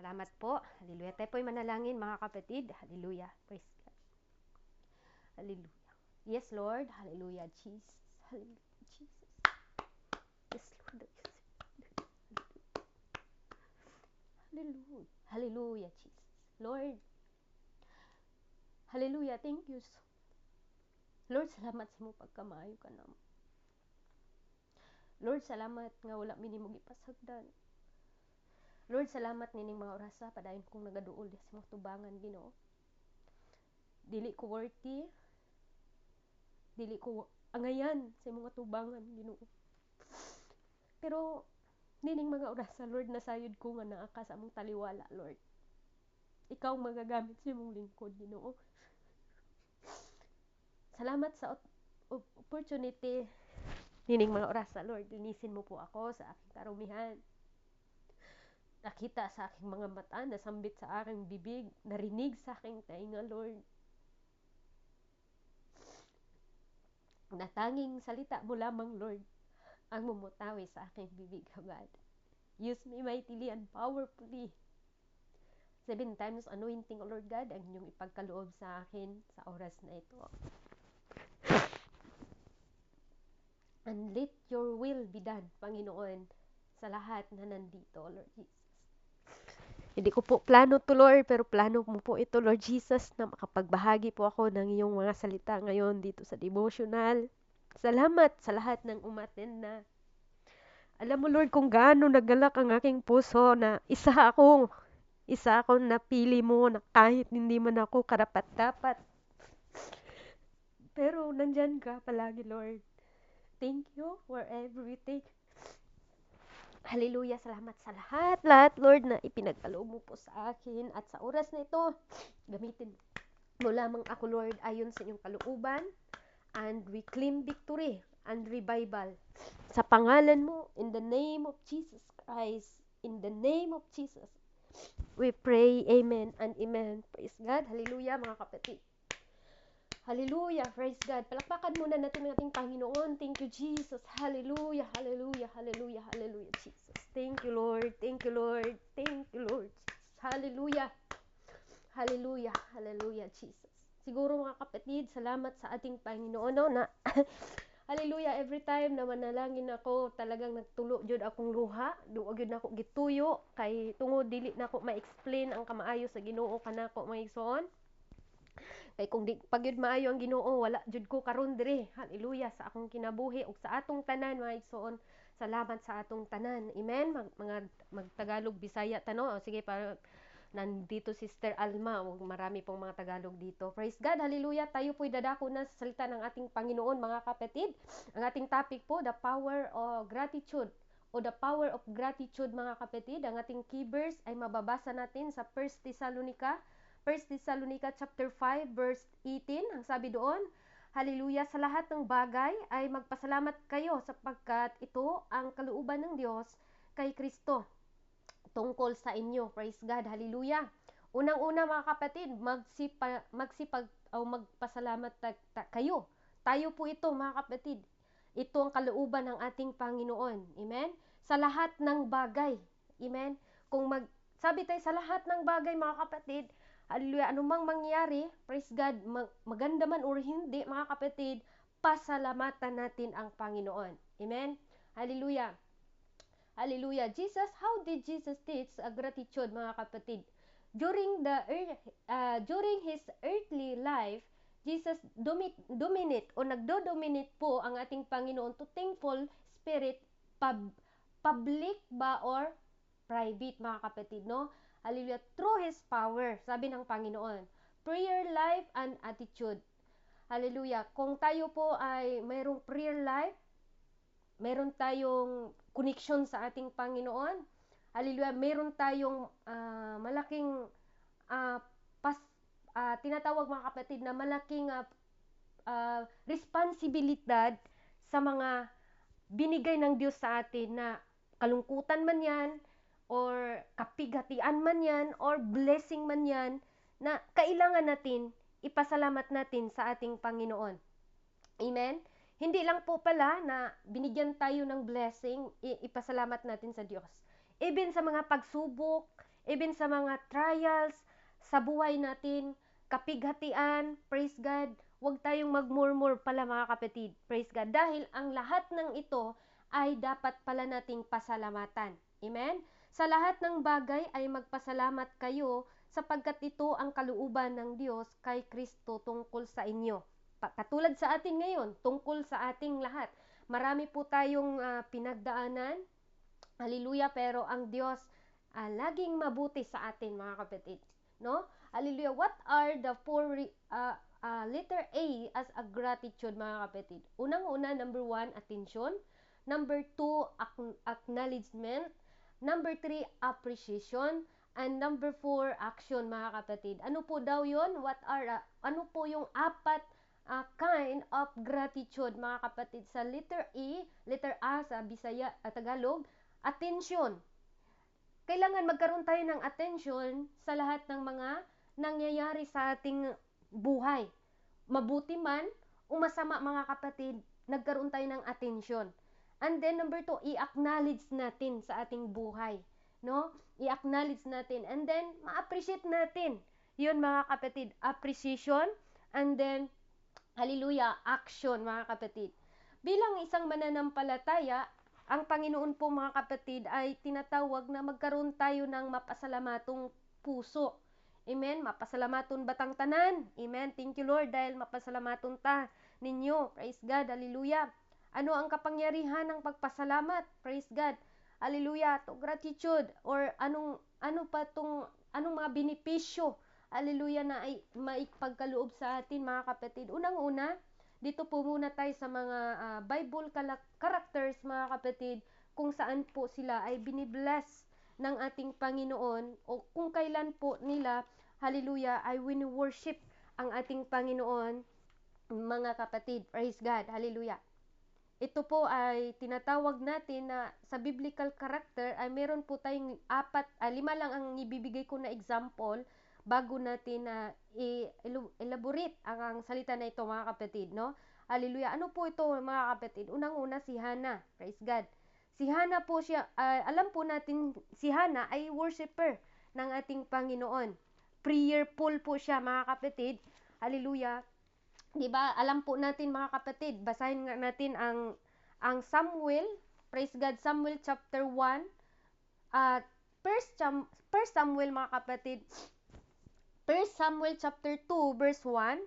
Salamat po. Hallelujah. Tayo po'y manalangin mga kapatid. Hallelujah. Praise God. Hallelujah. Yes, Lord. Hallelujah, Jesus. Hallelujah, Jesus. Yes, Lord. Hallelujah. Hallelujah, Jesus. Lord. Hallelujah. Thank you. Lord, salamat sa mo pagkamaayo ka na. Lord, salamat nga wala minimong ipasagdan. Lord, salamat nining mga orasa padayon kong nagaduol sa mga tubangan, Ginoo. Dili ko worthy. Dili ko angayan sa mga tubangan, Ginoo. Pero nining mga orasa, Lord, nasayod ko nga naa ka sa among taliwala, Lord. Ikaw magagamit sa imong lingkod, Ginoo. Salamat sa opportunity nining mga orasa, Lord. Linisin mo po ako sa aking karumihan. Nakita sa aking mga mata, nasambit sa aking bibig, narinig sa aking tainga, Lord. Natanging salita mo lamang, Lord, ang mumutawi sa aking bibig, God. Use me mightily and powerfully. 7 times anointing, O Lord God, ang inyong ipagkaloob sa akin sa oras na ito. And let your will be done, Panginoon, sa lahat na nandito, Lord Jesus. Hindi ko po plano to, Lord, pero plano mo po ito, Lord Jesus, na makapagbahagi po ako ng iyong mga salita ngayon dito sa devotional. Salamat sa lahat ng umattend na. Alam mo, Lord, kung gaano nagalak ang aking puso na isa akong napili mo na kahit hindi man ako karapat-dapat. Pero nandyan ka palagi, Lord. Thank you for everything. Hallelujah, salamat sa lahat, Lord, na ipinagkaloob mo po sa akin. At sa oras na ito, gamitin mo lamang ako, Lord, ayon sa inyong kalooban. And we claim victory and revival. Sa pangalan mo, in the name of Jesus Christ, in the name of Jesus, we pray, amen and amen. Praise God, hallelujah mga kapatid. Hallelujah, praise God. Palakpakan muna natin ang ating Panginoon. Thank you, Jesus. Hallelujah, hallelujah, hallelujah, hallelujah, Jesus. Thank you, Lord. Thank you, Lord. Thank you, Lord. Jesus. Hallelujah. Hallelujah, hallelujah, Jesus. Siguro mga kapatid, salamat sa ating Panginoon na hallelujah, every time na manalangin ako, talagang nagtulo jud akong luha, duog jud nako gituyo kay tungod dili nako ma-explain ang kamaayo sa Ginoo kanako mga igsoon. Kay kung di pagyud maayo ang Ginoo, wala jud ko karon diri. Hallelujah sa akong kinabuhi ug sa atong tanan mga igsoon. Salamat sa atong tanan. Amen. Mga magtagalog Bisaya tano. O, sige para nandito Sister Alma ug marami pong mga Tagalog dito. Praise God. Hallelujah. Tayo po'y dadako na sa salita ng ating Panginoon mga kapatid. Ang ating topic po, the power of gratitude o the power of gratitude mga kapatid. Ang ating key verse ay mababasa natin sa 1 Thessalonica chapter 5 verse 18. Ang sabi doon, hallelujah, sa lahat ng bagay ay magpasalamat kayo sapagkat ito ang kalooban ng Diyos kay Kristo tungkol sa inyo. Praise God, hallelujah. Unang-una mga kapatid, magsipag o magpasalamat kayo. Tayo po ito mga kapatid. Ito ang kalooban ng ating Panginoon. Amen? Sa lahat ng bagay. Amen? Sabi tayo sa lahat ng bagay mga kapatid, hallelujah, anumang mangyari, praise God, maganda man or hindi, mga kapatid, pasalamatan natin ang Panginoon. Amen? Hallelujah. Hallelujah. How did Jesus teach gratitude, mga kapatid? During his earthly life, Jesus dominate o nagdo-dominate po ang ating Panginoon to thankful spirit, public ba or private, mga kapatid, no? Hallelujah. Through His power, sabi ng Panginoon. Prayer life and attitude. Hallelujah. Kung tayo po ay mayroong prayer life, mayroon tayong connection sa ating Panginoon. Hallelujah. Mayroon tayong malaking tinatawag mga kapatid na malaking responsibilidad sa mga binigay ng Diyos sa atin na kalungkutan man yan, or kapigatian man yan, or blessing man yan, na kailangan natin, ipasalamat natin sa ating Panginoon. Amen? Hindi lang po pala na binigyan tayo ng blessing, ipasalamat natin sa Diyos. Even sa mga pagsubok, Even sa mga trials, sa buhay natin, kapighatian, praise God, huwag tayong magmurmur pala mga kapatid, praise God. Dahil ang lahat ng ito ay dapat pala nating pasalamatan. Amen? Sa lahat ng bagay ay magpasalamat kayo sapagkat ito ang kalooban ng Diyos kay Kristo tungkol sa inyo. Katulad sa atin ngayon, tungkol sa ating lahat. Marami po tayong pinagdaanan, hallelujah, pero ang Diyos laging mabuti sa atin mga kapatid. No? Hallelujah. What are the four letter A as a gratitude mga kapatid? Unang-una, number 1, attention. Number 2, acknowledgement. Number 3, appreciation. And number 4, action mga kapatid. Ano po daw yun? Ano po yung apat kind of gratitude mga kapatid? Sa letter A sa Bisaya at Tagalog, attention. Kailangan magkaroon tayo ng attention sa lahat ng mga nangyayari sa ating buhay. Mabuti man o masama mga kapatid, nagkaroon tayo ng attention. And then number 2, i-acknowledge natin sa ating buhay, no? I-acknowledge natin and then ma-appreciate natin. 'Yun mga kapatid, appreciation and then hallelujah, action mga kapatid. Bilang isang mananampalataya, ang Panginoon po mga kapatid ay tinatawag na magkaroon tayo ng mapasalamatong puso. Amen. Mapasalamatun batang tanan. Amen. Thank you Lord dahil mapasalamatun ta ninyo. Praise God. Hallelujah. Ano ang kapangyarihan ng pagpasalamat? Praise God. Hallelujah. To gratitude or anong mga benepisyo, hallelujah, na ay maipagkaloob sa atin mga kapatid. Unang-una, dito po muna tayo sa mga Bible characters mga kapatid, kung saan po sila ay binibless ng ating Panginoon o kung kailan po nila, hallelujah, ay wini-worship ang ating Panginoon mga kapatid. Praise God. Hallelujah. Ito po ay tinatawag natin na sa biblical character ay meron po tayong 5 lang ang ibibigay ko na example bago natin i-elaborate ang salita na ito mga kapatid, no? Hallelujah. Ano po ito mga kapatid? Unang-una si Hannah. Praise God. Si Hannah po siya, alam po natin si Hannah ay worshiper ng ating Panginoon. Prayerful po siya mga kapatid. Hallelujah. 'Di ba? Alam po natin mga kapatid, basahin nga natin ang Samuel, praise God, Samuel chapter 1, First Samuel mga kapatid, First Samuel chapter 2 verse 1,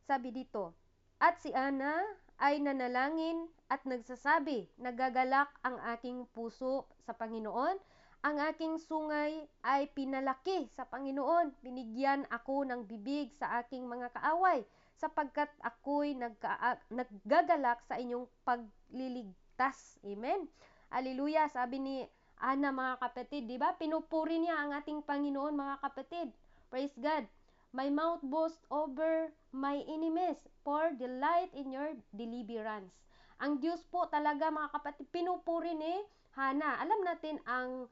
sabi dito, at si Ana ay nanalangin at nagsasabi, nagagalak ang aking puso sa Panginoon, ang aking sungay ay pinalaki sa Panginoon, binigyan ako ng bibig sa aking mga kaaway, sapagkat ako'y naggagalak sa inyong pagliligtas. Amen. Hallelujah. Sabi ni Ana mga kapatid, di ba? Pinupuri niya ang ating Panginoon mga kapatid. Praise God. My mouth boasts over my enemies, for delight in your deliverance. Ang Diyos po talaga mga kapatid, pinupuri ni Hana. Alam natin ang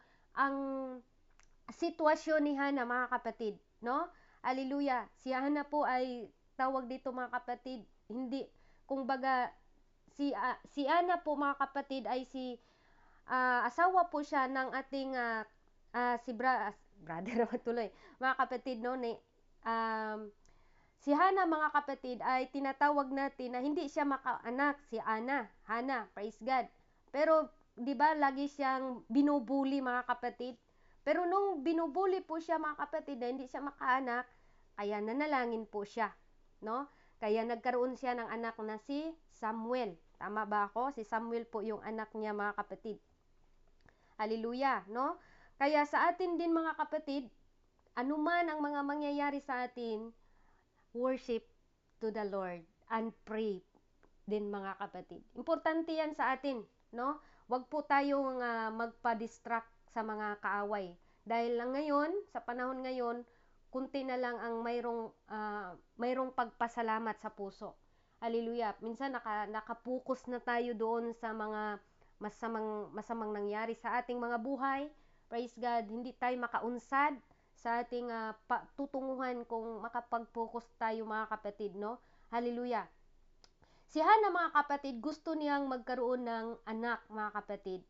sitwasyon ni Hana mga kapatid, no? Hallelujah. Si Hana po ay tawag dito mga kapatid, hindi, kung baga, si Ana po mga kapatid ay asawa po siya ng ating brother tuloy, mga kapatid, no, si Hana mga kapatid ay tinatawag natin na hindi siya makaanak, si Hana, praise God. Pero, di ba, lagi siyang binubuli mga kapatid. Pero nung binubuli po siya mga kapatid na hindi siya makaanak, kaya nanalangin po siya, no? Kaya nagkaroon siya ng anak na si Samuel. Tama ba ako? Si Samuel po yung anak niya mga kapatid. Hallelujah, no? Kaya sa atin din mga kapatid, anuman ang mga mangyayari sa atin, worship to the Lord and pray din mga kapatid. Importante yan sa atin, no? Huwag po tayong magpa-distract sa mga kaaway. Dahil lang ngayon, sa panahon ngayon, kunti na lang ang mayroong pagpasalamat sa puso. Hallelujah. Minsan nakapokus na tayo doon sa mga masamang nangyari sa ating mga buhay. Praise God. Hindi tayo makaunsad sa ating tutunguhan kung makapag-focus tayo mga kapatid, no? Hallelujah. Si Hana mga kapatid, gusto niyang magkaroon ng anak mga kapatid.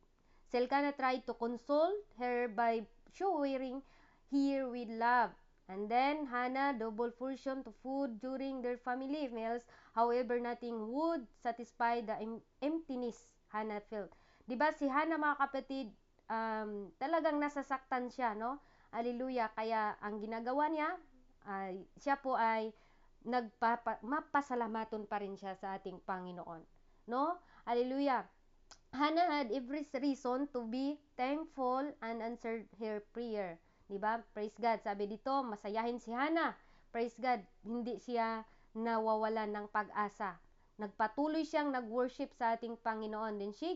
Elkanah tried to console her by showing here with love. And then, Hannah, double portion to food during their family meals. However, nothing would satisfy the emptiness Hannah felt. Diba si Hannah, mga kapatid, talagang nasasaktan siya, no? Hallelujah. Kaya, ang ginagawa niya, siya po ay mapasalamaton pa rin siya sa ating Panginoon. No? Hallelujah. Hannah had every reason to be thankful and answered her prayer. Diba? Praise God. Sabi dito, masayahin si Hannah. Praise God. Hindi siya nawawalan ng pag-asa. Nagpatuloy siyang nag-worship sa ating Panginoon. Then she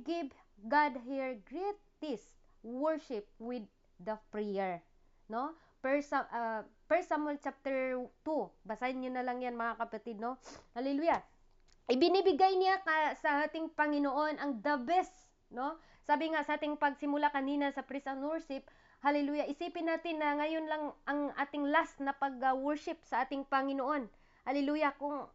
gave God her greatest worship with the prayer. No? First Samuel chapter 2. Basahin niyo na lang yan, mga kapatid, no? Hallelujah. Ibinibigay niya sa ating Panginoon ang the best, no? Sabi nga sa ating pagsimula kanina sa praise and worship, hallelujah, isipin natin na ngayon lang ang ating last na pag-worship sa ating Panginoon. Hallelujah, kung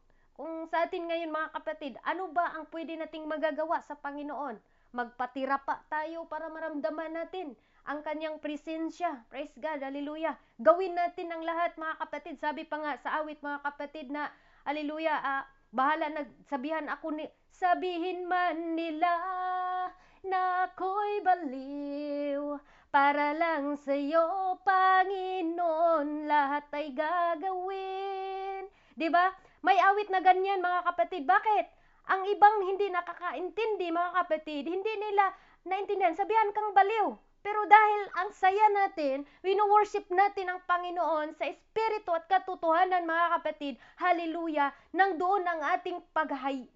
sa atin ngayon, mga kapatid, ano ba ang pwede nating magagawa sa Panginoon? Magpatira pa tayo para maramdaman natin ang kanyang presensya. Praise God, hallelujah. Gawin natin ang lahat, mga kapatid. Sabi pa nga sa awit, mga kapatid, na hallelujah, bahala nagsabihan ako sabihin man nila na ako'y baliw, para lang sa'yo, Panginoon, lahat ay gagawin. Diba? May awit na ganyan, mga kapatid. Bakit? Ang ibang hindi nakakaintindi, mga kapatid, hindi nila naintindihan. Sabihan kang baliw. Pero dahil ang saya natin, wino-worship natin ang Panginoon sa espiritu at katotohanan, mga kapatid, hallelujah, nang doon ang ating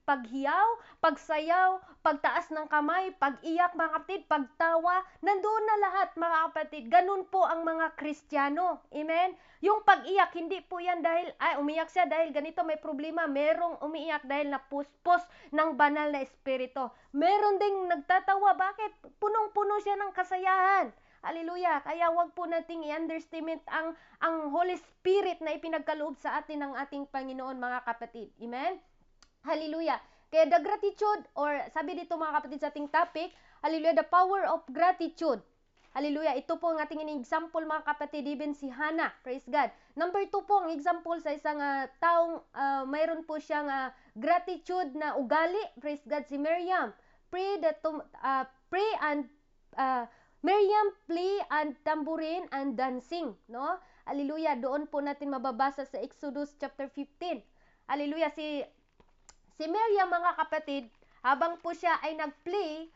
paghiyaw, pagsayaw, pagtaas ng kamay, pag-iyak, mga kapatid, pagtawa, nandoon na lahat, mga kapatid. Ganun po ang mga Kristiyano. Amen? Yung pag-iyak, hindi po yan dahil, umiyak siya dahil ganito may problema. Merong umiiyak dahil napuspos ng banal na espiritu. Meron ding nagtatawa. Bakit? Punong-puno siya ng kasayahan. Hallelujah. Kaya wag po nating i-underestimate ang Holy Spirit na ipinagkaloob sa atin ng ating Panginoon, mga kapatid. Amen? Hallelujah. Kaya the gratitude, or sabi dito, mga kapatid, sa ating topic, hallelujah, the power of gratitude. Hallelujah. Ito po ang ating example, mga kapatid, even si Hannah. Praise God. Number 2 po, ang example sa isang taong mayroon po siyang gratitude na ugali. Praise God, si Miriam. Miriam play and tambourine and dancing. No? Hallelujah. Doon po natin mababasa sa Exodus chapter 15. Hallelujah. Si Miriam, mga kapatid, habang po siya ay nag-play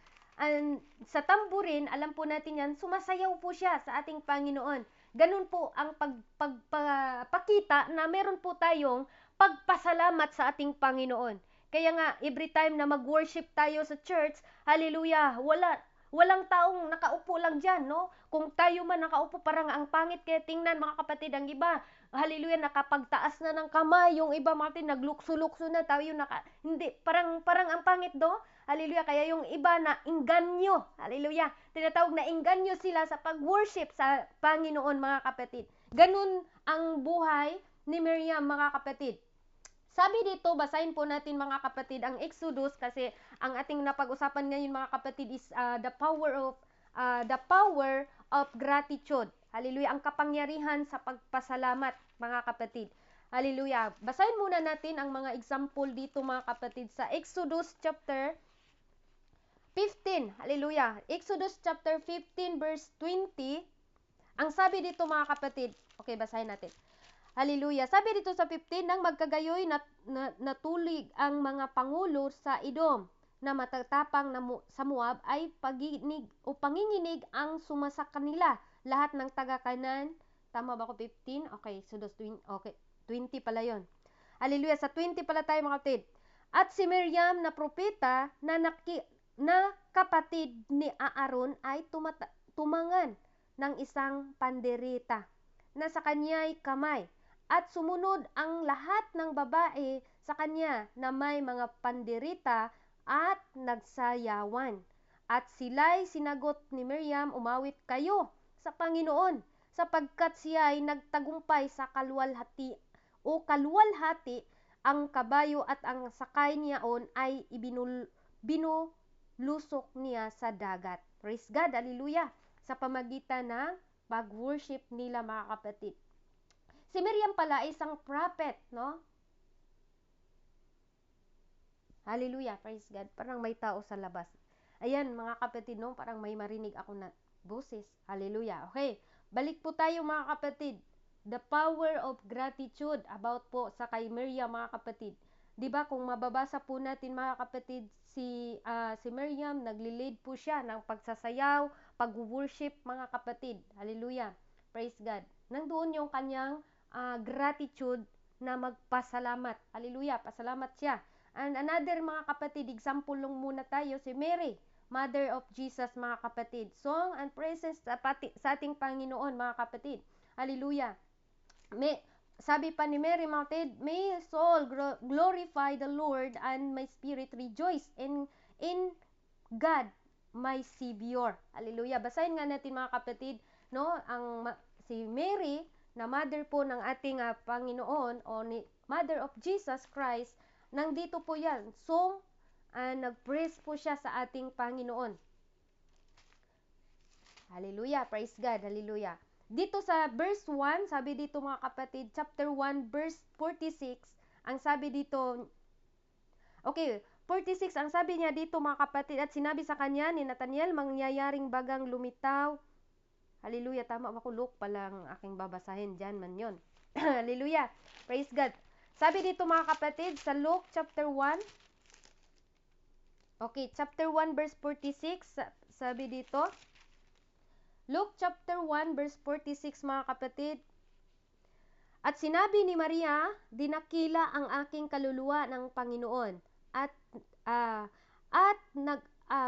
sa tamburin, alam po natin yan, sumasayaw po siya sa ating Panginoon. Ganun po ang pagpakita na meron po tayong pagpasalamat sa ating Panginoon. Kaya nga, every time na mag-worship tayo sa church, hallelujah, walang taong nakaupo lang dyan, no? Kung tayo man nakaupo, parang ang pangit. Kaya tingnan, mga kapatid, ang iba, hallelujah, nakapagtaas na ng kamay, yung iba, mga kapatid, naglukso-lukso na, tayo hindi, parang ang pangit, do? Hallelujah, kaya yung iba na inganyo, hallelujah, tinatawag na inganyo sila sa pag-worship sa Panginoon, mga kapatid. Ganun ang buhay ni Miriam, mga kapatid. Sabi dito, basahin po natin, mga kapatid, ang Exodus, kasi ang ating napag-usapan ngayon, mga kapatid, is the power of gratitude. Hallelujah, ang kapangyarihan sa pagpasalamat, mga kapatid. Hallelujah. Basahin muna natin ang mga example dito, mga kapatid, sa Exodus chapter 15. Hallelujah. Exodus chapter 15 verse 20. Ang sabi dito, mga kapatid, okay, basahin natin. Hallelujah. Sabi dito sa 15, nang magkagayoy natulig ang mga pangulo sa Edom na matatapang sa Moab ay panginginig ang sumasa kanila. Lahat ng taga-Kanan, tama ba ko 15? Okay, Exodus 20, okay, 20 pala yon. Hallelujah. Sa 20 pala tayo, mga kapatid. At si Miriam na propeta na kapatid ni Aaron ay tumangan ng isang pandereta na sa kanya'y kamay. At sumunod ang lahat ng babae sa kanya na may mga pandereta at nagsayawan. At sila'y sinagot ni Miriam, umawit kayo sa Panginoon, sapagkat siya ay nagtagumpay sa kaluwalhati ang kabayo at ang sakay niyaon ay binulusok niya sa dagat. Praise God, hallelujah. sa pamagitan ng pag-worship nila, mga kapatid. Si Miriam pala ay isang prophet, no? Hallelujah, praise God. Parang may tao sa labas. Ayan, mga kapatid, no? Parang may marinig ako na boses. Hallelujah. Okay, balik po tayo, mga kapatid. The power of gratitude, about po sa kay Miriam, mga kapatid. 'Di ba kung mababasa po natin, mga kapatid, si Miriam, nagli-lead po siya ng pagsasayaw, pag-worship, mga kapatid. Hallelujah. Praise God. Nandoon yung kanyang gratitude na magpasalamat. Hallelujah. Pasalamat siya. And another, mga kapatid, example lang muna tayo, si Mary, Mother of Jesus, mga kapatid. Song and praises sa ating Panginoon, mga kapatid. Hallelujah. Sabi pa ni Mary, mga kapatid, may soul glorify the Lord and my spirit rejoice in God, my Savior. Hallelujah. Basahin nga natin, mga kapatid, no? Si Mary, na mother po ng ating Panginoon, o ni Mother of Jesus Christ, nandito po yan. So, nag-praise po siya sa ating Panginoon. Hallelujah. Praise God. Hallelujah. Dito sa verse 1, sabi dito, mga kapatid, chapter 1, verse 46, ang sabi dito, okay, 46, ang sabi niya dito, mga kapatid, at sinabi sa kanya ni Nathanael, mangyayaring bagang lumitaw. Hallelujah. Tama ba ko? Luke palang aking babasahin. Diyan man yun. Hallelujah. Praise God. Sabi dito, mga kapatid, sa Luke chapter 1, okay, chapter 1 verse 46, sabi dito, Luke chapter 1 verse 46, mga kapatid, at sinabi ni Maria, dinakila ang aking kaluluwa ng Panginoon, at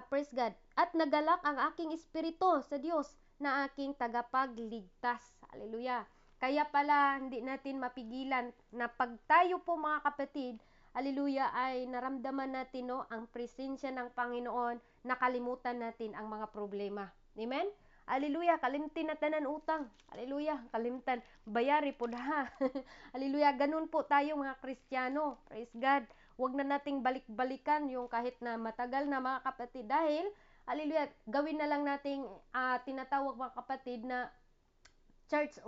praise God, at nagalak ang aking espiritu sa Diyos na aking tagapagligtas. Hallelujah. Kaya pala, hindi natin mapigilan na pag tayo po, mga kapatid, hallelujah, ay naramdaman natin, no, ang presensya ng Panginoon, nakalimutan natin ang mga problema. Amen? Hallelujah, kalimtin na tanan utang. Hallelujah, kalimtan. Bayari po na. Hallelujah, ganun po tayo, mga Kristiyano. Praise God. Huwag na nating balik-balikan yung kahit na matagal na, mga kapatid. Dahil, hallelujah, gawin na lang nating tinatawag, mga kapatid, na church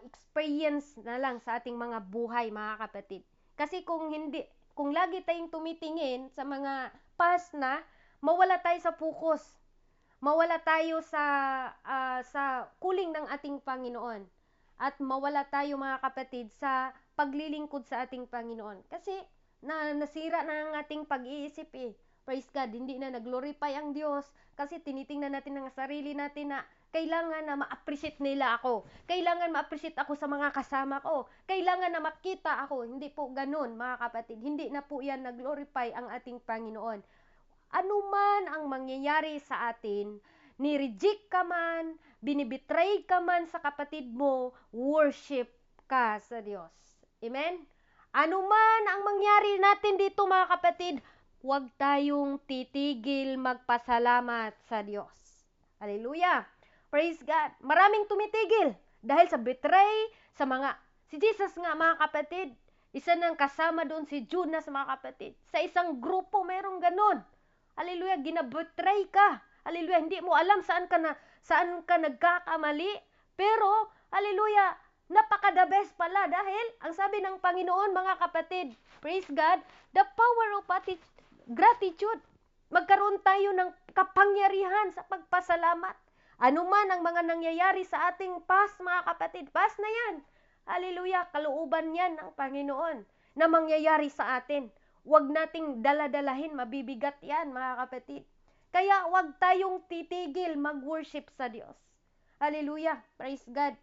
experience na lang sa ating mga buhay, mga kapatid. Kasi kung lagi tayong tumitingin sa mga past na, mawala tayo sa focus. Mawala tayo sa kuling ng ating Panginoon. At mawala tayo, mga kapatid, sa paglilingkod sa ating Panginoon. Kasi nasira na ang ating pag-iisip eh. Praise God, hindi na nag-glorify ang Diyos. Kasi tinitingnan natin ang sarili natin na kailangan na ma-appreciate nila ako. Kailangan ma-appreciate ako sa mga kasama ko. Kailangan na makita ako. Hindi po ganun, mga kapatid. Hindi na po yan nag-glorify ang ating Panginoon. Ano man ang mangyayari sa atin, ni-reject ka man, binibetray ka man sa kapatid mo, worship ka sa Diyos. Amen? Ano man ang mangyari natin dito, mga kapatid, huwag tayong titigil magpasalamat sa Diyos. Hallelujah! Praise God! Maraming tumitigil dahil sa betray, si Jesus nga, mga kapatid, isa nang kasama doon si Judas, mga kapatid. Sa isang grupo, merong ganun. Hallelujah, ginabetray ka. Hallelujah, hindi mo alam saan ka nagkakamali. Pero, hallelujah, napaka-the best pala dahil ang sabi ng Panginoon, mga kapatid, praise God, the power of gratitude. Magkaroon tayo ng kapangyarihan sa pagpasalamat. Ano man ang mga nangyayari sa ating past, mga kapatid, past na yan. Hallelujah, kalooban yan ng Panginoon na mangyayari sa atin. Huwag nating daladalahin, mabibigat yan, mga kapatid. Kaya huwag tayong titigil mag-worship sa Diyos. Hallelujah, praise God.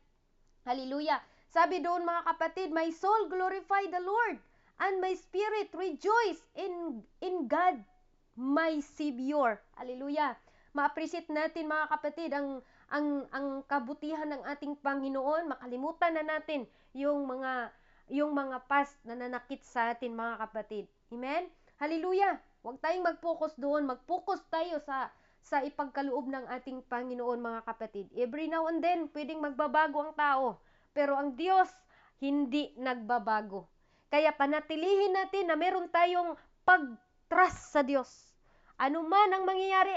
Hallelujah. Sabi doon, mga kapatid, my soul glorify the Lord, and my spirit rejoice in God, my Savior. Hallelujah. Ma-appreciate natin, mga kapatid, ang kabutihan ng ating Panginoon. Makalimutan na natin yung mga past na nanakit sa atin, mga kapatid. Amen? Hallelujah! Huwag tayong mag-focus doon. Mag-focus tayo sa ipagkaloob ng ating Panginoon, mga kapatid. Every now and then, pwedeng magbabago ang tao. Pero ang Diyos, hindi nagbabago. Kaya panatilihin natin na meron tayong pag-trust sa Diyos. Ano man ang mangyayari,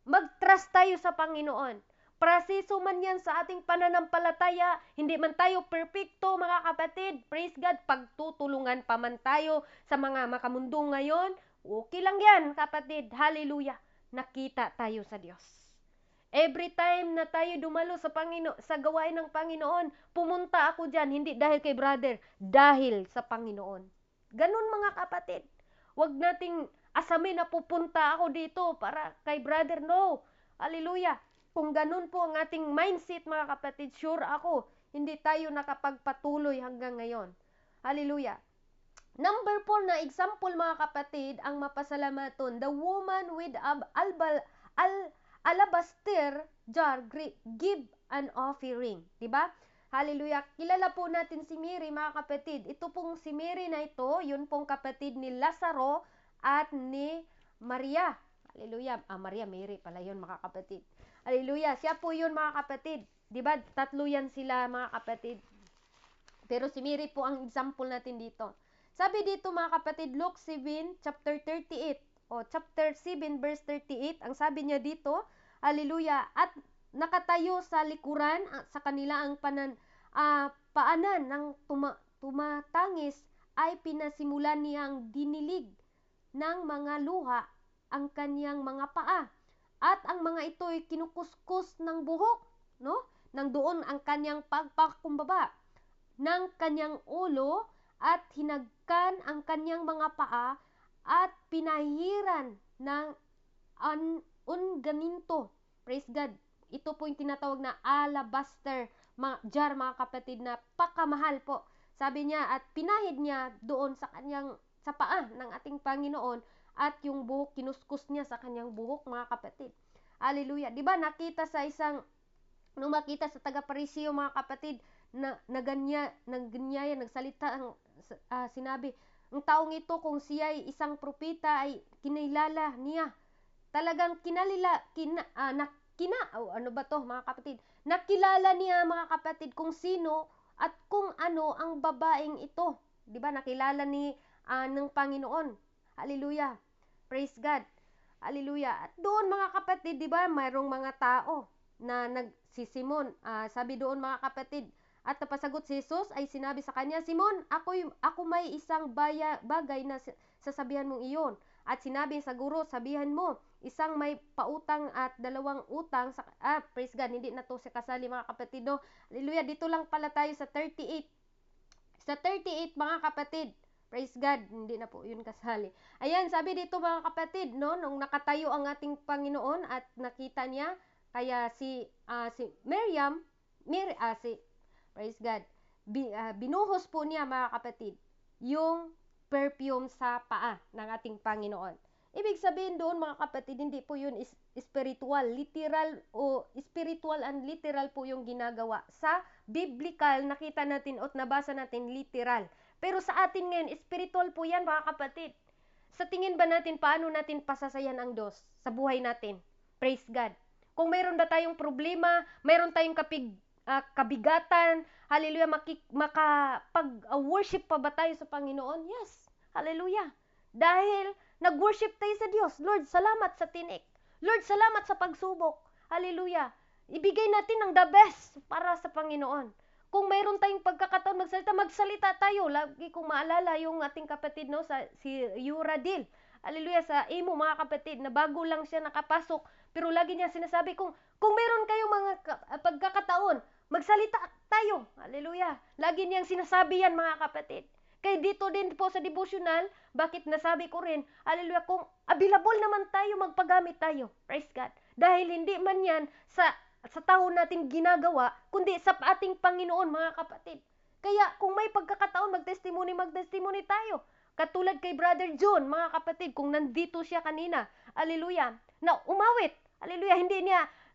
mag-trust tayo sa Panginoon. Proseso man yan sa ating pananampalataya. Hindi man tayo perfecto, mga kapatid. Praise God, pagtutulungan pa man tayo sa mga makamundo ngayon. Okay lang yan, kapatid. Hallelujah. Nakita tayo sa Diyos. Every time na tayo dumalo sa gawain ng Panginoon, pumunta ako dyan, hindi dahil kay brother, dahil sa Panginoon. Ganun, mga kapatid. Huwag nating asamin na pupunta ako dito para kay brother. No. Hallelujah. Kung ganun po ang ating mindset, mga kapatid, sure ako, hindi tayo nakapagpatuloy hanggang ngayon. Hallelujah. Number 4 na example, mga kapatid, ang mapasalamaton. The woman with alabaster jar give an offering. Diba? Hallelujah. Kilala po natin si Mary, mga kapatid. Ito pong si Mary na ito, yun pong kapatid ni Lazaro at ni Maria. Hallelujah. Maria, Mary pala yun, mga kapatid. Hallelujah. Siya po yun, mga kapatid. Diba? Tatlo yan sila, mga kapatid. Pero si Mary po ang example natin dito. Sabi dito, mga kapatid, Luke 7, chapter 38, o chapter 7, verse 38, ang sabi niya dito, hallelujah, at nakatayo sa likuran, sa kanila ang paanan ng tumatangis, ay pinasimulan niyang dinilig ng mga luha ang kanyang mga paa. At ang mga ito'y kinukuskus ng buhok, no? Nang doon ang kanyang pagpakumbaba ng kanyang ulo at hinagkan ang kanyang mga paa at pinahiran ng unganinto. Praise God. Ito po yung tinatawag na alabaster jar, mga kapatid, na pakamahal po. Sabi niya, at pinahid niya doon sa paa ng ating Panginoon, at yung buhok, kinuskus niya sa kanyang buhok, mga kapatid. Hallelujah. Diba nakita sa nung makita sa taga-Pariseo, mga kapatid, na naganyaya, nagsalita, sinabi, ang taong ito, kung siya ay isang propeta, ay kinilala niya. Talagang mga kapatid, nakilala niya, mga kapatid, kung sino at kung ano ang babaeng ito. Diba nakilala ng Panginoon. Hallelujah. Praise God. Hallelujah. At doon, mga kapatid, di ba, mayroong mga tao na si Simon, sabi doon, mga kapatid, at napasagot si Jesus, ay sinabi sa kanya, Simon, ako may isang bagay na sasabihan mong iyon. At sinabi sa guro, sabihan mo, isang may pautang at dalawang utang. Praise God, hindi na to sa kasali, mga kapatid. No? Hallelujah. Dito lang pala tayo sa 38. Sa 38, mga kapatid. Praise God, hindi na po yun kasali. Ayan, sabi dito, mga kapatid, no, nung nakatayo ang ating Panginoon at nakita niya, kaya si praise God, binuhos po niya, mga kapatid, yung perfume sa paa ng ating Panginoon. Ibig sabihin doon, mga kapatid, hindi po yun spiritual, literal, o spiritual and literal po yung ginagawa. Sa biblical, nakita natin at nabasa natin literal. Pero sa atin ngayon, spiritual po yan, mga kapatid. Sa tingin ba natin, paano natin pasasayan ang Diyos sa buhay natin? Praise God. Kung mayroon ba tayong problema, mayroon tayong kabigatan, hallelujah, makapag-worship pa ba tayo sa Panginoon? Yes. Hallelujah. Dahil nag-worship tayo sa Diyos. Lord, salamat sa tinik. Lord, salamat sa pagsubok. Hallelujah. Ibigay natin ang the best para sa Panginoon. Kung mayroon tayong pagkakataon magsalita tayo. Lagi kong maalala yung ating kapatid, no, si Yuradil. Hallelujah, sa imo, mga kapatid, na bago lang siya nakapasok. Pero lagi niya sinasabi, kung mayroon kayong mga pagkakataon, magsalita tayo. Hallelujah. Lagi niyang sinasabi yan, mga kapatid. Kaya dito din po sa devotional, bakit nasabi ko rin, hallelujah, kung available naman tayo, magpagamit tayo. Praise God. Dahil hindi man yan sa tao natin ginagawa, kundi sa ating Panginoon, mga kapatid. Kaya kung may pagkakataon, mag-testimony tayo. Katulad kay Brother John, mga kapatid, kung nandito siya kanina, hallelujah, na umawit, hallelujah,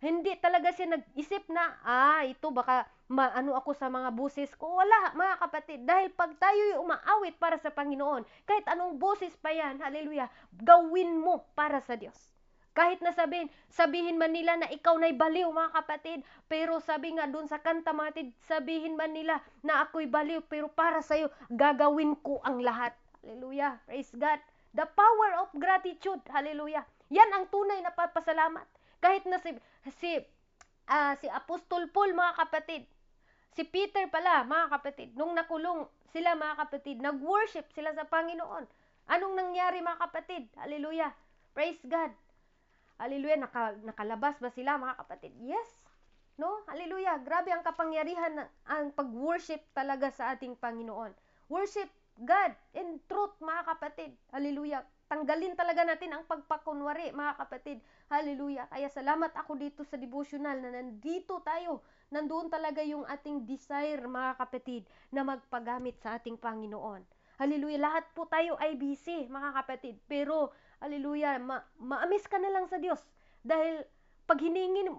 hindi talaga siya nag-isip na, ito baka maano ako sa mga boses ko. Wala, mga kapatid, dahil pag tayo'y umaawit para sa Panginoon, kahit anong boses pa yan, hallelujah, gawin mo para sa Diyos. Kahit na sabihin man nila na ikaw na'y baliw, mga kapatid, pero sabi nga dun sa kanta, mga kapatid, sabihin man nila na ako'y baliw, pero para sa'yo, gagawin ko ang lahat. Hallelujah. Praise God. The power of gratitude. Hallelujah. Yan ang tunay na papasalamat. Kahit na Si Apostol Paul, mga kapatid, si Peter pala, mga kapatid, nung nakulong sila, mga kapatid, nag-worship sila sa Panginoon. Anong nangyari, mga kapatid? Hallelujah. Praise God. Hallelujah. Nakalabas ba sila, mga kapatid? Yes. No? Hallelujah. Grabe ang kapangyarihan ang pag-worship talaga sa ating Panginoon. Worship God in truth, mga kapatid. Hallelujah. Tanggalin talaga natin ang pagpakunwari, mga kapatid. Hallelujah. Kaya salamat ako dito sa devotional na nandito tayo. Nandoon talaga yung ating desire, mga kapatid, na magpagamit sa ating Panginoon. Hallelujah. Lahat po tayo ay busy, mga kapatid. Pero, hallelujah, maamis ka na lang sa Diyos. Dahil, pag hinihiling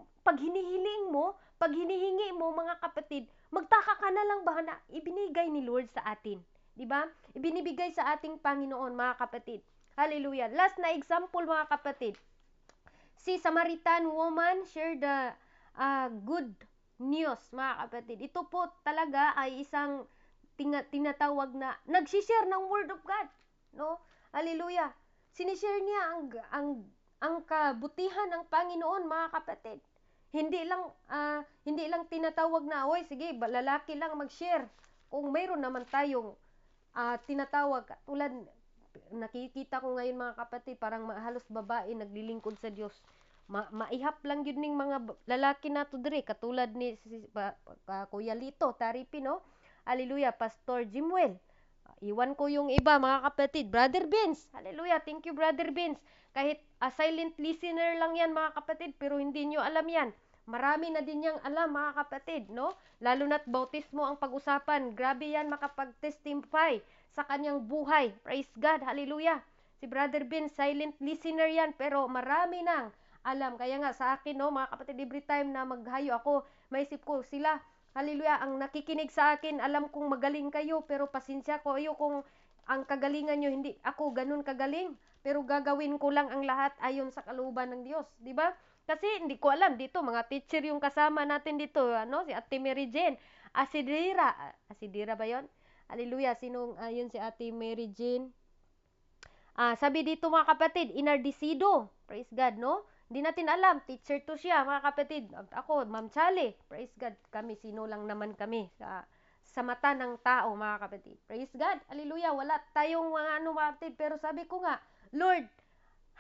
mo, pag hinihingi mo, mga kapatid, magtaka ka na lang ba na ibinigay ni Lord sa atin. Diba? Ibinibigay sa ating Panginoon, mga kapatid. Hallelujah. Last na example, mga kapatid. Si Samaritan woman shared the good news, mga kapatid. Ito po talaga ay isang tinatawag na nag-share ng word of God, no? Hallelujah. Sinishare niya ang kabutihan ng Panginoon, mga kapatid. Hindi lang tinatawag na, oy, sige, lalaki lang mag-share. Kung mayroon naman tayong tinatawag, tulad nakikita ko ngayon, mga kapatid, parang halos babae naglilingkod sa Diyos. Maihap lang yun ning mga lalaki nato dire, katulad ni Kuya Lito Taripi, no? Hallelujah. Pastor Jimwell. Iwan ko yung iba, mga kapatid. Brother Vince. Hallelujah. Thank you, Brother Vince. Kahit silent listener lang yan, mga kapatid, pero hindi nyo alam yan. Marami na din niyang alam, mga kapatid, no? Lalo na't bautismo ang pag-usapan. Grabe yan makapag-testify sa kanyang buhay. Praise God. Hallelujah. Si Brother Vince, silent listener yan, pero marami nang alam. Kaya nga sa akin, no, mga kapatid, every time na maghayo ako, maisip ko sila, hallelujah, ang nakikinig sa akin, alam kong magaling kayo, pero pasensya ko ayo kung ang kagalingan nyo, hindi ako ganun kagaling, pero gagawin ko lang ang lahat ayon sa kalooban ng Diyos, di ba? Kasi hindi ko alam dito, mga teacher yung kasama natin dito, ano, si Ate Mary Jane, Asidira ba yon? Hallelujah, sinong yun si Ate Mary Jane? Sabi dito, mga kapatid, Inardicido, praise God, no? Hindi natin alam, teacher to siya, mga kapatid. Ako, Ma'am Chale, praise God, kami, sino lang naman kami sa mata ng tao, mga kapatid. Praise God, hallelujah, wala tayong mga mga kapatid, pero sabi ko nga, Lord,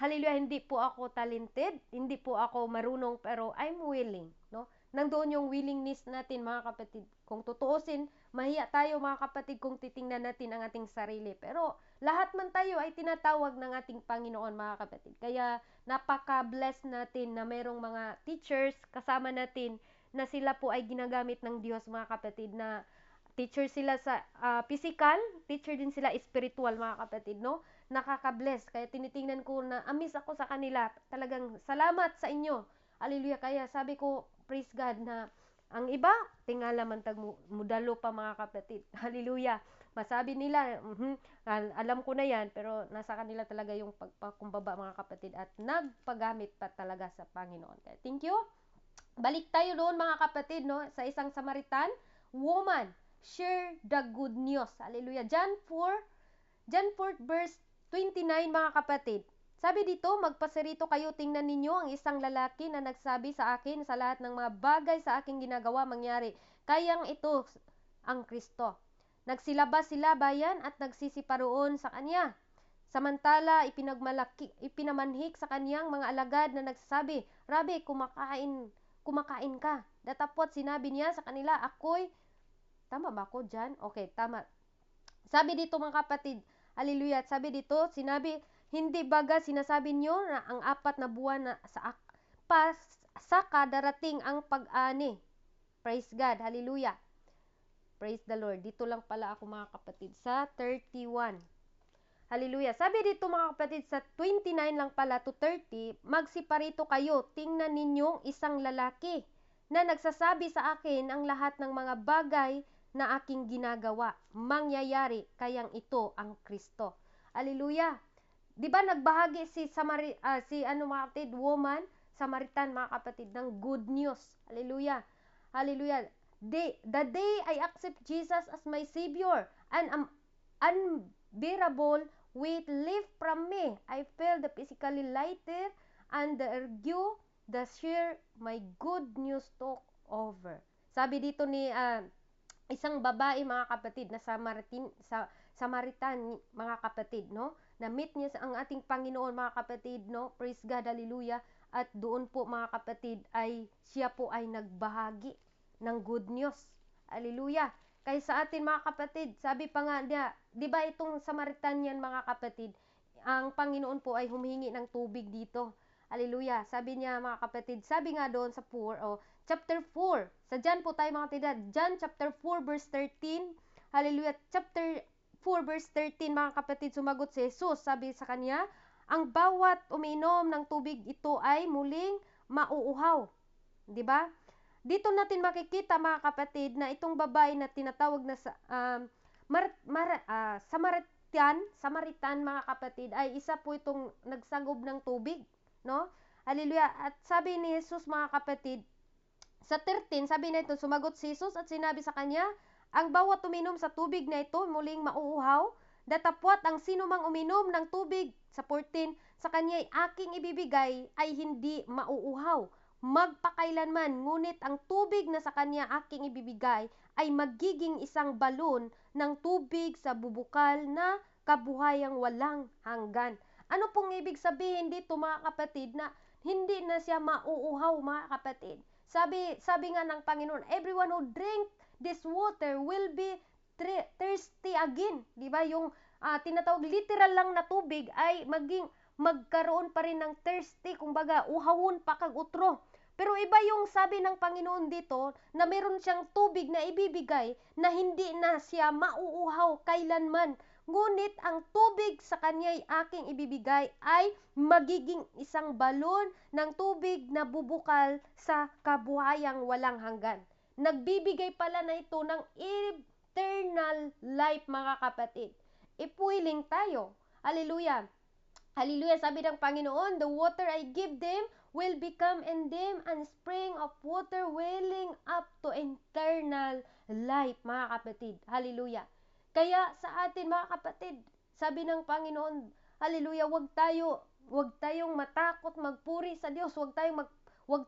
hallelujah, hindi po ako talented, hindi po ako marunong, pero I'm willing, no? Nandoon yung willingness natin, mga kapatid. Kung tutuusin, mahiya tayo, mga kapatid, kung titingnan natin ang ating sarili. Pero lahat man tayo ay tinatawag ng ating Panginoon, mga kapatid. Kaya napaka-bless natin na mayroong mga teachers kasama natin na sila po ay ginagamit ng Diyos, mga kapatid, na teacher sila sa physical, teacher din sila spiritual, mga kapatid, no? Nakaka-bless. Kaya tinitingnan ko na amis ako sa kanila. Talagang salamat sa inyo. Hallelujah. Kaya sabi ko, praise God, na ang iba, tingala man tag mudalo pa, mga kapatid. Hallelujah. Masabi nila, alam ko na yan, pero nasa kanila talaga yung pagpakumbaba, mga kapatid, at nagpagamit pa talaga sa Panginoon. Kaya thank you. Balik tayo doon, mga kapatid, no, sa isang Samaritan woman. Share the good news. Hallelujah. John 4 verse 29, mga kapatid. Sabi dito, magpasarito kayo, tingnan ninyo ang isang lalaki na nagsabi sa akin sa lahat ng mga bagay sa aking ginagawa mangyari. Kayang ito ang Kristo. Nagsilabas sila bayan at nagsisiparoon sa kanya. Samantala, ipinamanhik sa kanyang mga alagad na nagsasabi, Rabi, kumakain ka. Datapot sinabi niya sa kanila, tama ba ako dyan? Okay, tama. Sabi dito, mga kapatid, hallelujah, sabi dito, hindi baga sinasabi nyo na ang 4 na buwan na saka darating ang pag-ani. Praise God, hallelujah. Praise the Lord. Dito lang pala ako, mga kapatid, sa 31. Hallelujah. Sabi dito, mga kapatid, sa 29 lang pala to 30, magsiparito kayo, tingnan ninyong isang lalaki na nagsasabi sa akin ang lahat ng mga bagay na aking ginagawa. Mangyayari, kayang ito ang Kristo. Hallelujah. Di ba nagbahagi mga kapatid, woman, Samaritan, mga kapatid, ng good news. Hallelujah. Hallelujah. The day I accept Jesus as my Savior, and unbearable weight lift from me. I feel the physically lighter and the ague the share my good news talk over. Sabi dito ni isang babae, mga kapatid, na Samaritan, mga kapatid, no? Na-meet niya ang ating Panginoon, mga kapatid, no? Praise God, hallelujah. At doon po, mga kapatid, ay siya po ay nagbahagi ng good news. Hallelujah. Kaya sa atin, mga kapatid, sabi pa nga niya, di ba itong Samaritan yan, mga kapatid, ang Panginoon po ay humihingi ng tubig dito. Hallelujah. Sabi niya, mga kapatid, sabi nga doon sa chapter 4. Sa John po tayo, mga kapatid. John chapter 4 verse 13. Hallelujah. Chapter 4 verse 13, mga kapatid, sumagot si Jesus. Sabi sa kanya, ang bawat umiinom ng tubig ito ay muling mauuhaw. Di ba? Dito natin makikita, mga kapatid, na itong babae na tinatawag na Samaritan, mga kapatid, ay isa po itong nagsagob ng tubig, no? Hallelujah. At sabi ni Jesus, mga kapatid, sa 13, sabi na ito, sumagot si Jesus at sinabi sa kanya, ang bawat uminom sa tubig na ito muling mauuhaw, datapwat ang sino mang uminom ng tubig, sa 14, sa kanya'y aking ibibigay ay hindi mauuhaw magpakailanman, ngunit ang tubig na sa kanya aking ibibigay ay magiging isang balon ng tubig sa bubukal na kabuhayang walang hanggan. Ano pong ibig sabihin dito, mga kapatid, na hindi na siya mauuhaw, mga kapatid? Sabi nga ng Panginoon, everyone who drink this water will be thirsty again. Di ba? Yung tinatawag literal lang na tubig ay magkaroon pa rin ng thirsty, kumbaga uhawon pa kag utro. Pero iba yung sabi ng Panginoon dito na meron siyang tubig na ibibigay na hindi na siya mauuhaw kailanman. Ngunit ang tubig sa kanya'y aking ibibigay ay magiging isang balon ng tubig na bubukal sa kabuhayang walang hanggan. Nagbibigay pala na ito ng eternal life, mga kapatid. Ipuwiling tayo. Hallelujah. Hallelujah. Sabi ng Panginoon, the water I give them will become in them a spring of water welling up to eternal life, mga kapatid. Hallelujah. Kaya sa atin, mga kapatid, sabi ng Panginoon, hallelujah, wag tayong matakot magpuri sa Diyos, wag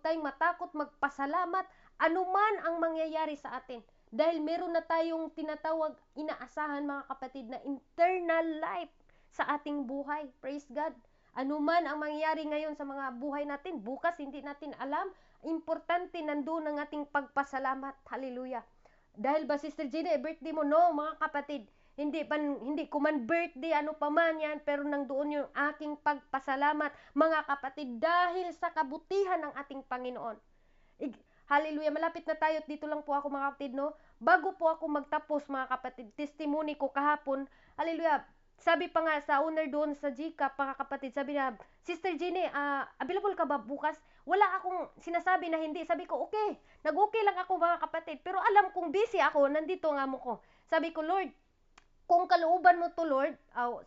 tayong matakot magpasalamat anuman ang mangyayari sa atin. Dahil meron na tayong tinatawag, inaasahan, mga kapatid, na eternal life sa ating buhay. Praise God. Ano man ang mangyayari ngayon sa mga buhay natin, bukas hindi natin alam. Importante nandoon ang ating pagpasalamat. Hallelujah. Dahil ba, Sister Gina, birthday mo? No, mga kapatid. Hindi ko man birthday, ano pa man yan, pero nandoon yung aking pagpasalamat, mga kapatid, dahil sa kabutihan ng ating Panginoon. Hallelujah. Malapit na tayo. Dito lang po ako, mga kapatid, no? Bago po ako magtapos, mga kapatid, testimony ko kahapon, hallelujah, sabi pa nga sa owner doon sa GCaP, mga kapatid, sabi na, Sister Jenny, available ka ba bukas? Wala akong sinasabi na hindi. Sabi ko, okay. Nag-okay lang ako, mga kapatid. Pero alam kong busy ako, nandito nga mo ko. Sabi ko, Lord, kung kalooban mo to, Lord,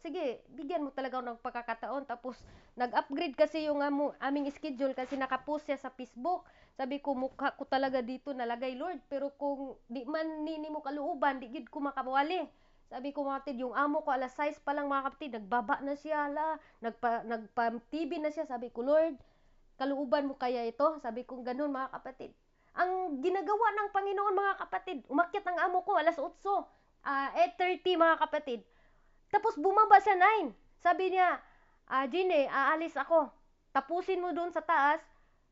sige, bigyan mo talaga ng pagkakataon. Tapos, nag-upgrade kasi yung aming schedule kasi nakapost siya sa Facebook. Sabi ko, mukha ko talaga dito nalagay, Lord. Pero kung di man nini mo kalooban, di gid ko makawali. Sabi ko, mga kapatid, yung amo ko alas 6 pa lang, mga kapatid, nagbaba na siya, nagpa-TV na siya. Sabi ko, Lord, kalooban mo kaya ito? Sabi ko, ganun, mga kapatid. Ang ginagawa ng Panginoon, mga kapatid, umakyat ang amo ko alas 8, 8:30, mga kapatid. Tapos bumaba siya 9. Sabi niya, Gine, aalis ako. Tapusin mo doon sa taas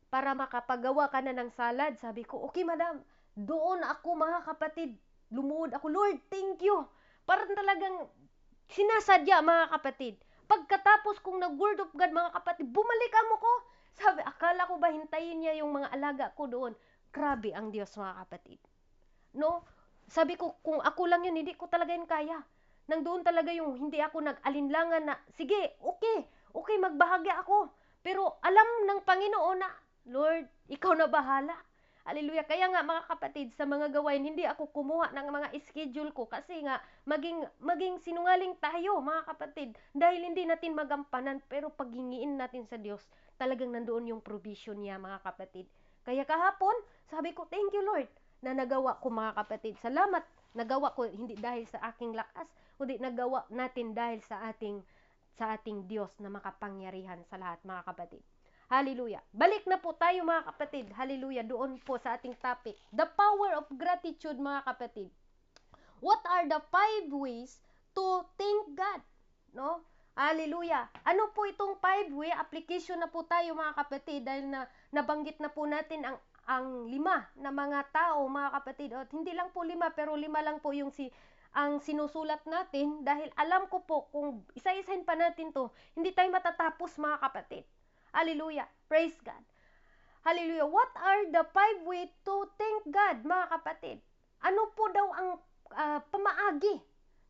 para makapagawa ka na ng salad. Sabi ko, okay, madam. Doon ako, mga kapatid, lumuhod ako. Lord, thank you. Parang talagang sinasadya, mga kapatid. Pagkatapos kong nag-word of God, mga kapatid, bumalik amo ko. Sabi, akala ko ba hintayin niya yung mga alaga ko doon? Grabe ang Diyos, mga kapatid. No? Sabi ko, kung ako lang yun, hindi ko talaga yun kaya. Nang doon talaga yung hindi ako nag-alinlangan na, sige, okay, magbahagi ako. Pero alam ng Panginoon na, Lord, ikaw na bahala. Hallelujah. Kaya nga, mga kapatid, sa mga gawain, hindi ako kumuha ng mga schedule ko kasi nga maging sinungaling tayo, mga kapatid, dahil hindi natin magampanan, pero paghingiin natin sa Diyos, talagang nandoon yung provision niya, mga kapatid. Kaya kahapon, sabi ko, thank you, Lord, na nagawa ko, mga kapatid. Salamat, nagawa ko hindi dahil sa aking lakas, kundi nagawa natin dahil sa ating Diyos na makapangyarihan sa lahat, mga kapatid. Hallelujah. Balik na po tayo mga kapatid. Hallelujah. Doon po sa ating topic. The power of gratitude mga kapatid. What are the 5 ways to thank God? No? Hallelujah. Ano po itong 5 way? Application na po tayo mga kapatid dahil nabanggit na po natin ang 5 na mga tao mga kapatid. At hindi lang po 5 pero 5 lang po yung ang sinusulat natin dahil alam ko po kung isa-isahin pa natin to, hindi tayo matatapos mga kapatid. Hallelujah. Praise God. Hallelujah. What are the 5 ways to thank God, mga kapatid? Ano po daw ang pamaagi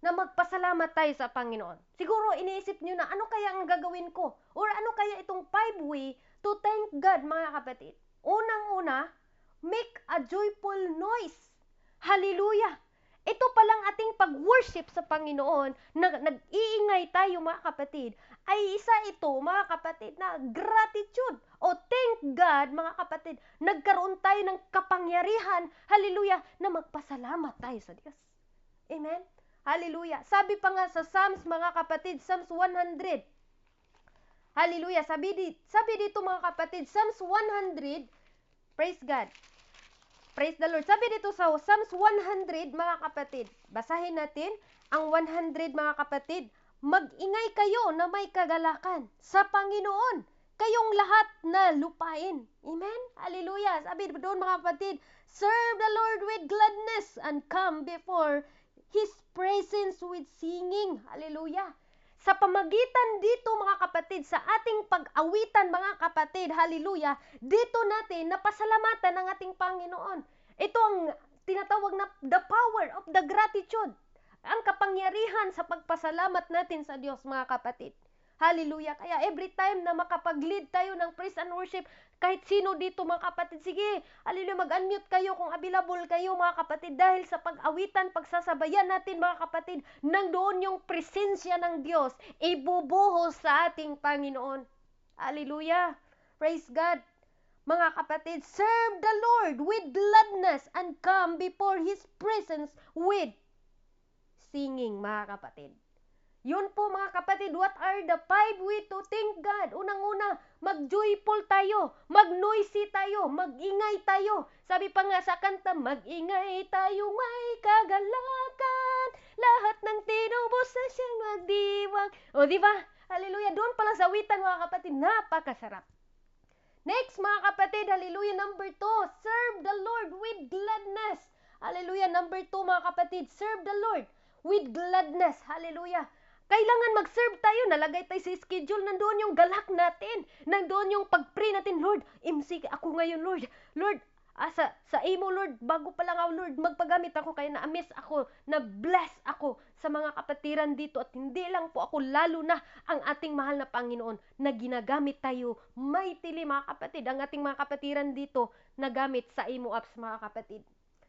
na magpasalamat tayo sa Panginoon? Siguro iniisip nyo na ano kaya ang gagawin ko? Or ano kaya itong 5 way to thank God, mga kapatid? Unang-una, make a joyful noise. Hallelujah. Ito palang ating pag-worship sa Panginoon, nag-iingay tayo mga kapatid, ay isa ito mga kapatid na gratitude o thank God mga kapatid. Nagkaroon tayo ng kapangyarihan, hallelujah, na magpasalamat tayo sa Diyos. Amen? Hallelujah. Sabi pa nga sa Psalms mga kapatid, Psalms 100. Hallelujah. Sabi dito mga kapatid, Psalms 100, praise God. Praise the Lord. Sabi dito sa Psalms 100, mga kapatid, basahin natin ang 100, mga kapatid. Mag-ingay kayo na may kagalakan sa Panginoon, kayong lahat na lupain. Amen? Hallelujah. Sabi doon mga kapatid, serve the Lord with gladness and come before His presence with singing. Hallelujah. Sa pamagitan dito mga kapatid, sa ating pag-awitan mga kapatid, hallelujah, dito natin napasalamatan ng ating Panginoon. Ito ang tinatawag na the power of the gratitude. Ang kapangyarihan sa pagpasalamat natin sa Diyos mga kapatid. Hallelujah. Kaya every time na makapag-lead tayo ng praise and worship, kahit sino dito mga kapatid, sige, hallelujah, mag-unmute kayo kung available kayo mga kapatid, dahil sa pag-awitan, pagsasabayan natin mga kapatid, nandoon yung presensya ng Diyos, ibubuhos sa ating Panginoon. Hallelujah. Praise God. Mga kapatid, serve the Lord with gladness and come before His presence with singing, mga kapatid. Yun po mga kapatid, what are the 5 ways to thank God? Unang-una, mag-joyful tayo, mag-noisy tayo, mag-ingay tayo. Sabi pa nga sa kanta, mag-ingay tayo, may kagalakan, lahat ng tinubos na siyang magdiwang. O diba? Hallelujah, doon pala sa awitan mga kapatid, napakasarap. Next mga kapatid, hallelujah, number 2, serve the Lord with gladness. Hallelujah, number 2 mga kapatid, serve the Lord with gladness. Hallelujah. Kailangan mag-serve tayo, nalagay tayo sa schedule, nandoon yung galak natin, nandoon yung pag-pray natin, Lord, MC ako ngayon, Lord, sa imo, Lord, bago pa lang ako, Lord, magpagamit ako, kaya na-amaze ako, na-bless ako sa mga kapatiran dito, at hindi lang po ako, lalo na ang ating mahal na Panginoon, na ginagamit tayo, mightily mga kapatid, ang ating mga kapatiran dito, nagamit sa imo apps mga kapatid.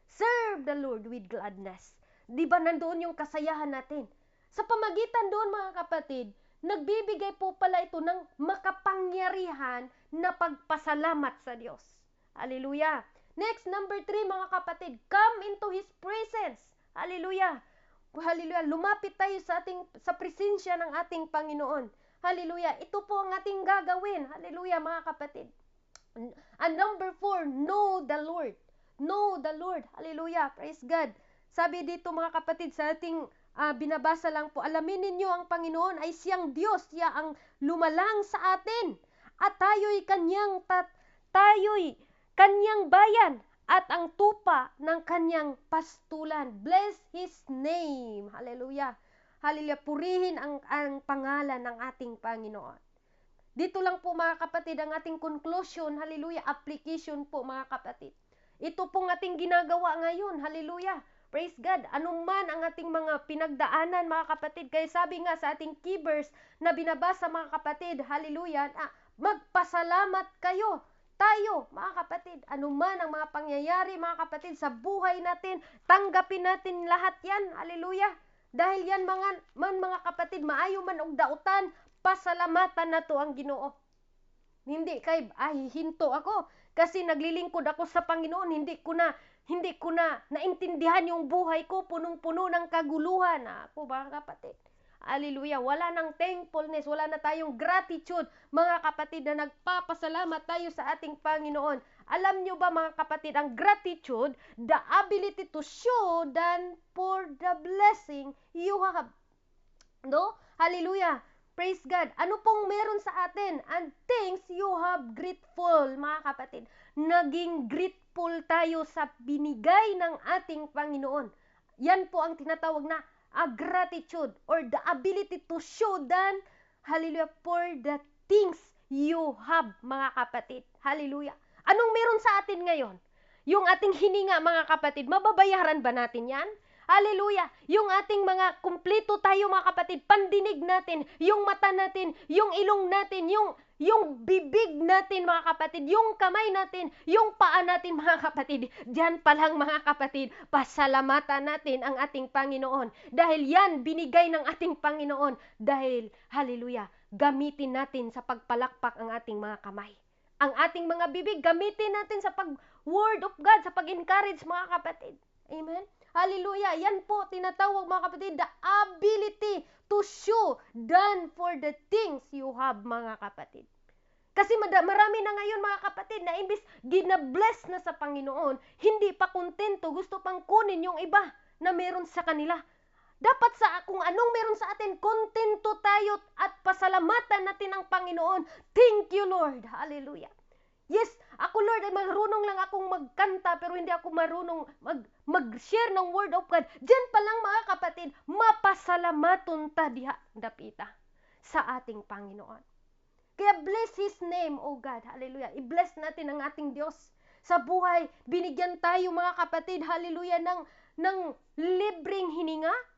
Serve the Lord with gladness. Diba nandoon yung kasayahan natin? Sa pamagitan doon mga kapatid, nagbibigay po pala ito ng makapangyarihan na pagpasalamat sa Diyos. Hallelujah. Next, number 3 mga kapatid, come into His presence. Hallelujah. Hallelujah. Lumapit tayo sa presensya ng ating Panginoon. Hallelujah. Ito po ang ating gagawin. Hallelujah mga kapatid. And number 4, know the Lord. Know the Lord. Hallelujah. Praise God. Sabi dito mga kapatid sa ating binabasa lang po, alamin ninyo ang Panginoon ay siyang Diyos, siya ang lumalang sa atin, at tayo'y kanyang bayan, at ang tupa ng kanyang pastulan. Bless His name. Hallelujah. Hallelujah. Purihin ang pangalan ng ating Panginoon. Dito lang po mga kapatid ang ating conclusion. Hallelujah. Application po mga kapatid. Ito pong ating ginagawa ngayon. Hallelujah. Praise God. Anuman ang ating mga pinagdaanan mga kapatid. Kaya sabi nga sa ating key verse na binabasa mga kapatid, hallelujah, magpasalamat kayo. Tayo mga kapatid, anuman ang mga pangyayari mga kapatid sa buhay natin, tanggapin natin lahat yan. Hallelujah. Dahil yan mga kapatid, maayo man og dautan, pasalamatan na to ang Ginoo. Hindi kay hinto ako kasi naglilingkod ako sa Panginoon, hindi ko na naintindihan yung buhay ko, punong-puno ng kaguluhan. Ako mga kapatid. Hallelujah. Wala nang thankfulness, wala na tayong gratitude, mga kapatid, na nagpapasalamat tayo sa ating Panginoon. Alam nyo ba, mga kapatid, ang gratitude, the ability to show than for the blessing you have. No? Hallelujah. Praise God. Ano pong meron sa atin? And things you have grateful, mga kapatid. Naging grateful tayo sa binigay ng ating Panginoon. Yan po ang tinatawag na gratitude or the ability to show than, hallelujah, for the things you have, mga kapatid. Hallelujah. Anong meron sa atin ngayon? Yung ating hininga, mga kapatid, mababayaran ba natin yan? Hallelujah! Yung ating mga kumpleto tayo, mga kapatid, pandinig natin, yung mata natin, yung ilong natin, yung bibig natin, mga kapatid, yung kamay natin, yung paa natin, mga kapatid. Diyan pa lang, mga kapatid, pasalamatan natin ang ating Panginoon. Dahil yan, binigay ng ating Panginoon. Dahil, hallelujah, gamitin natin sa pagpalakpak ang ating mga kamay. Ang ating mga bibig, gamitin natin sa pag-word of God, sa pag-encourage, mga kapatid. Amen? Hallelujah. Yan po, tinatawag, mga kapatid, the ability to show done for the things you have, mga kapatid. Kasi marami na ngayon, mga kapatid, na imbis gina-bless na sa Panginoon, hindi pa kontento, gusto pang kunin yung iba na meron sa kanila. Dapat kung anong meron sa atin, kontento tayo at pasalamatan natin ang Panginoon. Thank you, Lord. Hallelujah. Yes, ako, Lord, ay marunong lang akong magkanta, pero hindi ako marunong mag-share ng word of God. Diyan pa lang, mga kapatid, mapasalamaton ta diha dapita sa ating Panginoon. Kaya bless His name, oh God. Hallelujah. I-bless natin ang ating Diyos sa buhay. Binigyan tayo, mga kapatid, hallelujah, ng libreng hininga.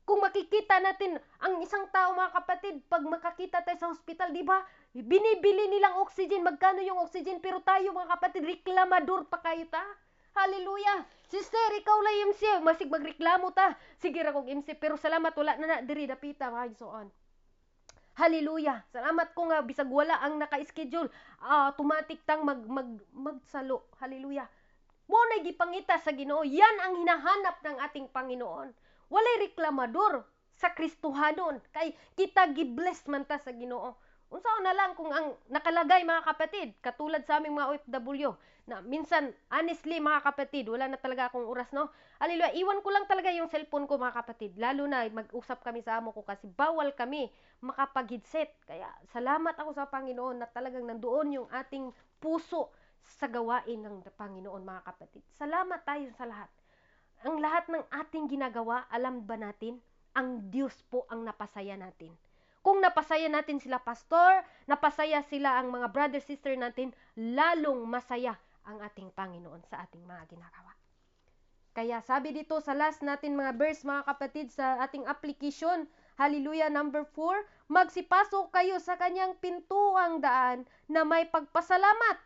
Kung makikita natin ang isang tao, mga kapatid, pag makakita tayo sa hospital, di ba? Binibili nilang oxygen. Magkano yung oxygen? Pero tayo, mga kapatid, reklamador pa kayo ta. Hallelujah. Sister, ikaw lang MC. Masig magreklamo ta. Sige ra kong MC. Pero salamat, wala na diri dapita, mga igsoon. Hallelujah. Salamat ko nga, bisag wala ang naka-schedule. Automatic tang magsalo. Hallelujah. Mo na gipangita sa Ginoo. Yan ang hinahanap ng ating Panginoon. Walay reklamador sa Kristohanon. Kay kita gibless man ta sa Ginoo. Unsaon na lang kung ang nakalagay, mga kapatid, katulad sa aming mga OFW, na minsan, honestly, mga kapatid, wala na talaga akong oras, no? Hallelujah, iwan ko lang talaga yung cellphone ko, mga kapatid. Lalo na, mag-usap kami sa amo ko kasi bawal kami makapag-headset. Kaya, salamat ako sa Panginoon na talagang nandoon yung ating puso sa gawain ng Panginoon, mga kapatid. Salamat tayo sa lahat. Ang lahat ng ating ginagawa, alam ba natin, ang Diyos po ang napasaya natin. Kung napasaya natin sila, pastor, napasaya sila ang mga brother, sister natin, lalong masaya ang ating Panginoon sa ating mga ginagawa. Kaya sabi dito sa last natin mga verse, mga kapatid, sa ating application, hallelujah, number 4, magsipasok kayo sa kanyang pintuang daan na may pagpasalamat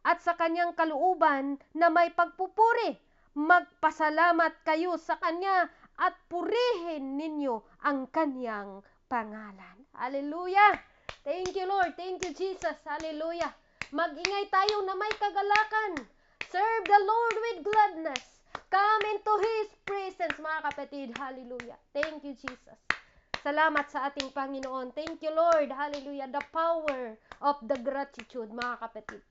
at sa kanyang kalooban na may pagpupuri. Magpasalamat kayo sa kanya at purihin ninyo ang kanyang pangalan. Hallelujah! Thank you, Lord. Thank you, Jesus. Hallelujah. Mag-ingay tayo na may kagalakan. Serve the Lord with gladness. Come into His presence, mga kapatid. Hallelujah. Thank you, Jesus. Salamat sa ating Panginoon. Thank you, Lord. Hallelujah. The power of the gratitude, mga kapatid.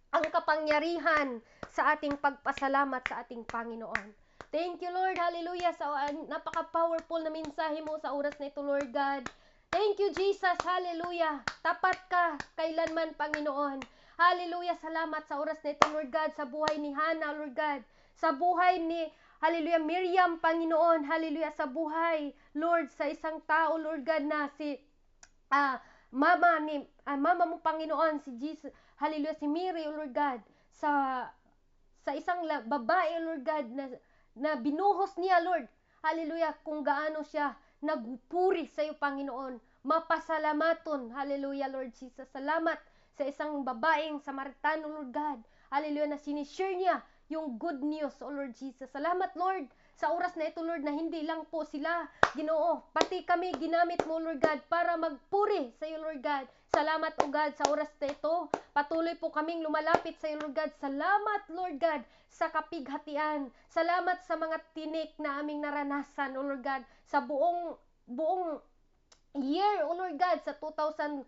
Ang kapangyarihan sa ating pagpasalamat sa ating Panginoon. Thank you, Lord. Hallelujah. Sa napaka-powerful na mensahe mo sa oras na ito, Lord God. Thank you, Jesus. Hallelujah. Tapat ka kailanman, Panginoon. Hallelujah. Salamat sa oras na ito, Lord God. Sa buhay ni Hannah, Lord God. Sa buhay ni, hallelujah, Miriam, Panginoon. Hallelujah. Sa buhay, Lord, sa isang tao, Lord God, na si mama mo, Panginoon, si Jesus. Hallelujah. Si Mary, Lord God. Sa isang babae, Lord God, na binuhos niya, Lord. Hallelujah. Kung gaano siya nagpuri sa iyo, Panginoon. Mapasalamaton. Hallelujah, Lord Jesus. Salamat sa isang babaeng Samaritano, Lord God. Hallelujah, na sinishare niya yung good news, O Lord Jesus. Salamat, Lord, sa oras na ito, Lord, na hindi lang po sila, Ginoo, pati kami ginamit mo, Lord God, para magpuri sa iyo, Lord God. Salamat, O God, sa oras na ito. Patuloy po kaming lumalapit sa iyo, Lord God. Salamat, Lord God, sa kapighatian. Salamat sa mga tinik na aming naranasan, O Lord God, sa buong year, O Lord God, sa 2025,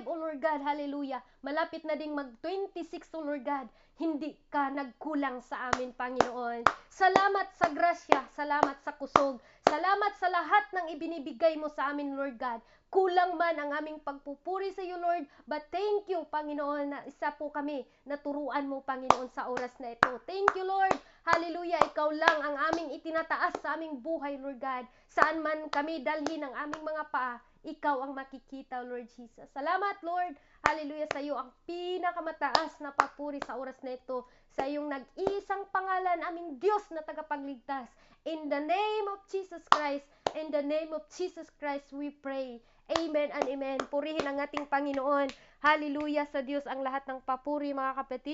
O Lord God, hallelujah. Malapit na ding mag-26, O Lord God. Hindi ka nagkulang sa amin, Panginoon. Salamat sa grasya, salamat sa kusog, salamat sa lahat ng ibinibigay mo sa amin, Lord God. Kulang man ang aming pagpupuri sa iyo, Lord, but thank you, Panginoon, na isa po kami naturuan mo, Panginoon, sa oras na ito. Thank you, Lord. Hallelujah, ikaw lang ang aming itinataas sa aming buhay, Lord God. Saan man kami dalhin ang aming mga paa, ikaw ang makikita, Lord Jesus. Salamat, Lord. Hallelujah, sa iyo ang pinakamataas na papuri sa oras na ito. Sa iyong nag-iisang pangalan, aming Diyos na tagapagligtas. In the name of Jesus Christ, in the name of Jesus Christ, we pray. Amen and amen. Purihin ang ating Panginoon. Hallelujah, sa Diyos ang lahat ng papuri, mga kapatid.